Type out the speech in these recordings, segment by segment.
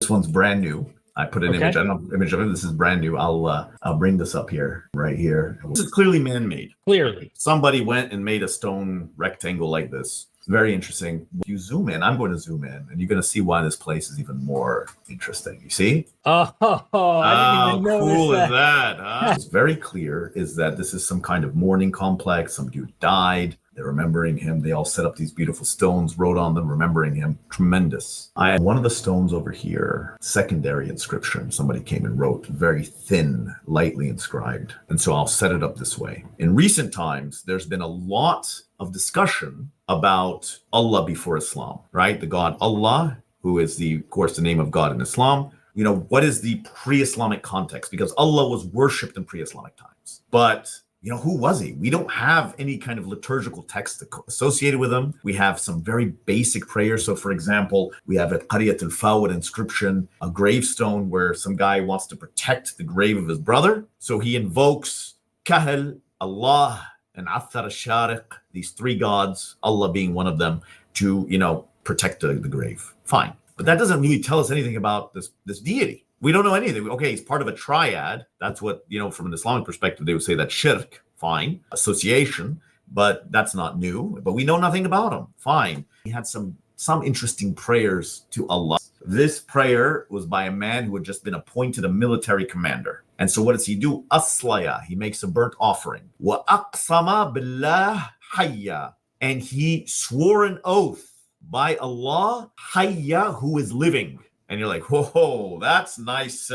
This one's brand new. I put an image. I don't know image of it. This is brand new. I'll bring this up here, right here. This is clearly man-made. Clearly, somebody went and made a stone rectangle like this. It's very interesting. If you zoom in, I'm going to zoom in, and you're going to see why this place is even more interesting. You see? Oh, I didn't even how cool notice is that? Huh? It's very clear is that this is some kind of mourning complex. Somebody who died. They're remembering him. They all set up these beautiful stones, wrote on them, remembering him. Tremendous. I have one of the stones over here, secondary inscription. Somebody came and wrote, very thin, lightly inscribed. And so I'll set it up this way. In recent times, there's been a lot of discussion about Allah before Islam, right? The God Allah, who is of course, the name of God in Islam. You know, what is the pre-Islamic context? Because Allah was worshipped in pre-Islamic times. But you know, who was he? We don't have any kind of liturgical text associated with him. We have some very basic prayers. So, for example, we have at Qariyat al-Fawad inscription, a gravestone where some guy wants to protect the grave of his brother. So he invokes Kahal, Allah, and Athar al-Shariq, these three gods, Allah being one of them, to, you know, protect the grave. Fine. But that doesn't really tell us anything about this deity. We don't know anything. Okay, he's part of a triad. That's what, you know, from an Islamic perspective, they would say that shirk, fine, association, but that's not new. But we know nothing about him, fine. He had some interesting prayers to Allah. This prayer was by a man who had just been appointed a military commander. And so what does he do? Aslaya, he makes a burnt offering. Wa aqsama billah hayya, and he swore an oath by Allah, hayya, who is living. And you're like, whoa, that's nice.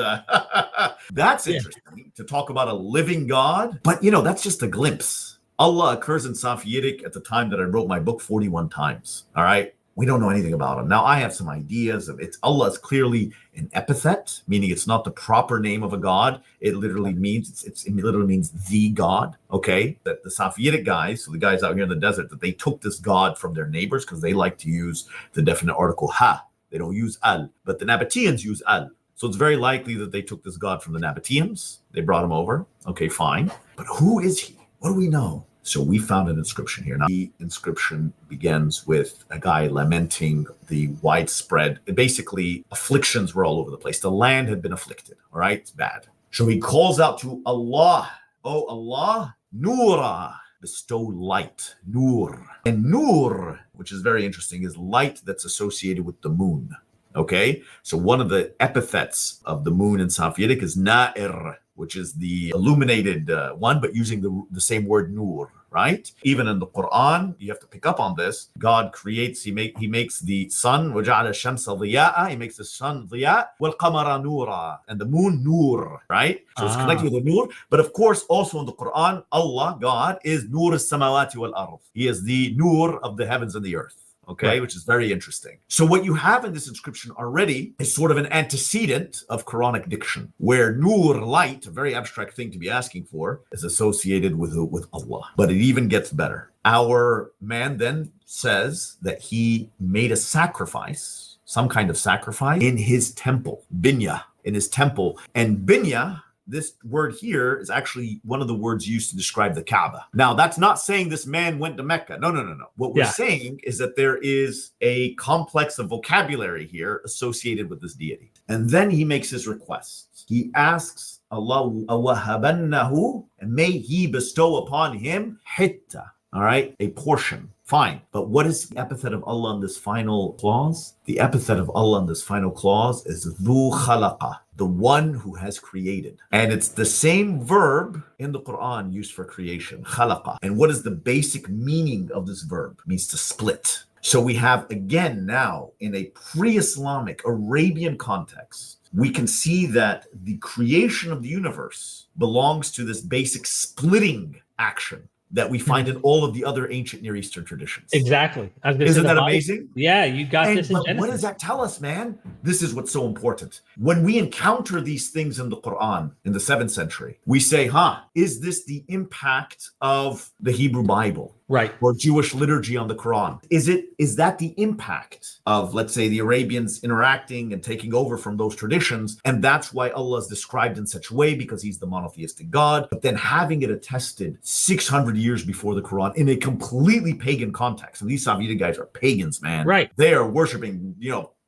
That's interesting to talk about a living God. But, you know, that's just a glimpse. Allah occurs in Safavidic at the time that I wrote my book 41 times. All right. We don't know anything about him. Now, I have some ideas of it. Allah is clearly an epithet, meaning it's not the proper name of a God. It literally means, it literally means the God. Okay. That the Safavidic guys, so the guys out here in the desert, that they took this God from their neighbors because they like to use the definite article ha. They don't use al, but the Nabateans use al. So it's very likely that they took this God from the Nabateans. They brought him over. Okay, fine. But who is he? What do we know? So we found an inscription here. Now, the inscription begins with a guy lamenting the widespread, basically afflictions were all over the place. The land had been afflicted. All right, it's bad. So he calls out to Allah. Oh, Allah, Nura. Bestow light, nur. And nur, which is very interesting, is light that's associated with the moon. Okay, so one of the epithets of the moon in Safavidic is na'ir, which is the illuminated one, but using the same word nur, right? Even in the Qur'an, you have to pick up on this. God creates, he makes the sun, وَجَعَلَ الشَّمْسَ ضِيَاءً, he makes the sun ضِيَاء, وَالْقَمَرَ نُورًا, and the moon nur, right? So it's connected with the nur. But of course, also in the Qur'an, Allah, God, is nur as-samawati wal-ard. He is the nur of the heavens and the earth. Okay, right. Which is very interesting. So what you have in this inscription already is sort of an antecedent of Quranic diction, where nur, light, a very abstract thing to be asking for, is associated with Allah. But it even gets better. Our man then says that he made a sacrifice, some kind of sacrifice, in his temple, binya, in his temple. And binya, this word here is actually one of the words used to describe the Kaaba. Now, that's not saying this man went to Mecca. No. What we're saying is that there is a complex of vocabulary here associated with this deity. And then he makes his request. He asks Allah, awahabannahu, and may he bestow upon him hitta, all right, a portion. Fine. But what is the epithet of Allah in this final clause? The epithet of Allah in this final clause is dhu khalaqa, the one who has created. And it's the same verb in the Qur'an used for creation, khalaqa. And what is the basic meaning of this verb? It means to split. So we have, again, now in a pre-Islamic Arabian context, we can see that the creation of the universe belongs to this basic splitting action that we find in all of the other ancient Near Eastern traditions. Exactly. Isn't that amazing? Yeah, you got this in Genesis. What does that tell us, man? This is what's so important. When we encounter these things in the Qur'an in the 7th century, we say, is this the impact of the Hebrew Bible? Right. Or Jewish liturgy on the Quran? Is that the impact of, let's say, the Arabians interacting and taking over from those traditions? And that's why Allah is described in such a way, because he's the monotheistic God, but then having it attested 600 years before the Quran in a completely pagan context. And these Safavidic guys are pagans, man. Right. They are worshiping,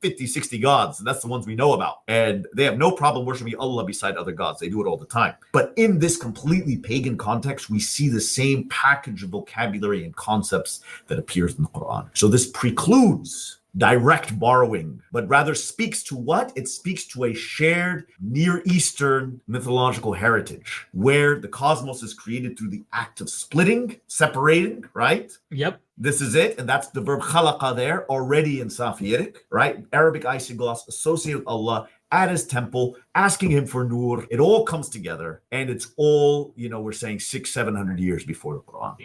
50, 60 gods. And that's the ones we know about. And they have no problem worshiping Allah beside other gods. They do it all the time. But in this completely pagan context, we see the same package of vocabulary and concepts that appears in the Qur'an. So this precludes direct borrowing, but rather speaks to what? It speaks to a shared Near Eastern mythological heritage where the cosmos is created through the act of splitting, separating, right? Yep. This is it. And that's the verb khalaqa there already in Safiyyic, right? Arabic isogloss associated with Allah at his temple, asking him for nur. It all comes together and it's all, we're saying 600-700 years before the Qur'an.